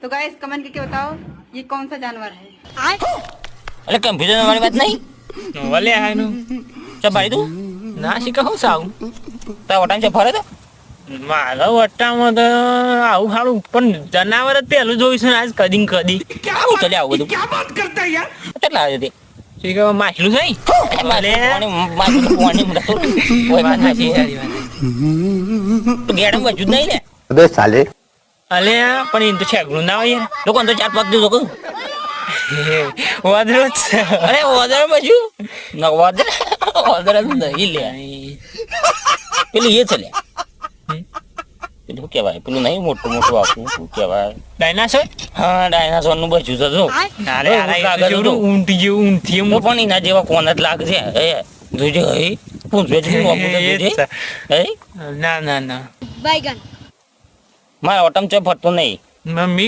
तो guys comment करके बताओ ये कौन सा जानवर है। अरे कंफ्यूजन वाली बात नहीं વલે આનું ચા ભાઈ તું ના શીખે હું સાવ તારા વટાણ છે ફરે તો મારા વટ્ટામાં તો આવું સારું પણ જનાવર જ પેલું જોઈશું ને આજ કદી ને કદી આવું ચાલે આવું બધું क्या बात करता है यार। કેટલા આવે તે શીખે માછલું છે ભલે વાત સાચી સારી વાત ગેડમ બચું જ નહીં ને अबे साले અલે પણ એ તો છેગડું ના હોય યાર લોકો તો 4-5 દિવસ કહું વાદળો જ છે અરે ઓદર બચું ના ઓદર જ નહીં લે પેલું એ છે લે પેલું શું કહેવાય પેલું નહીં મોટું મોટું આપું શું કહેવાય ડાયનાસોર હા ડાયનાસોર નું બચ્યું છે જો અરે અરે જેવડું ઊંટી જેવું ઊંટી એમ તો પણ એના જેવા કોણ જ લાગશે એ જોજે હે પૂછવે છે હું આપું જોજે હે ના ના ના बैगन મારા ઓટમ ચો ફરતો નહીં મમ્મી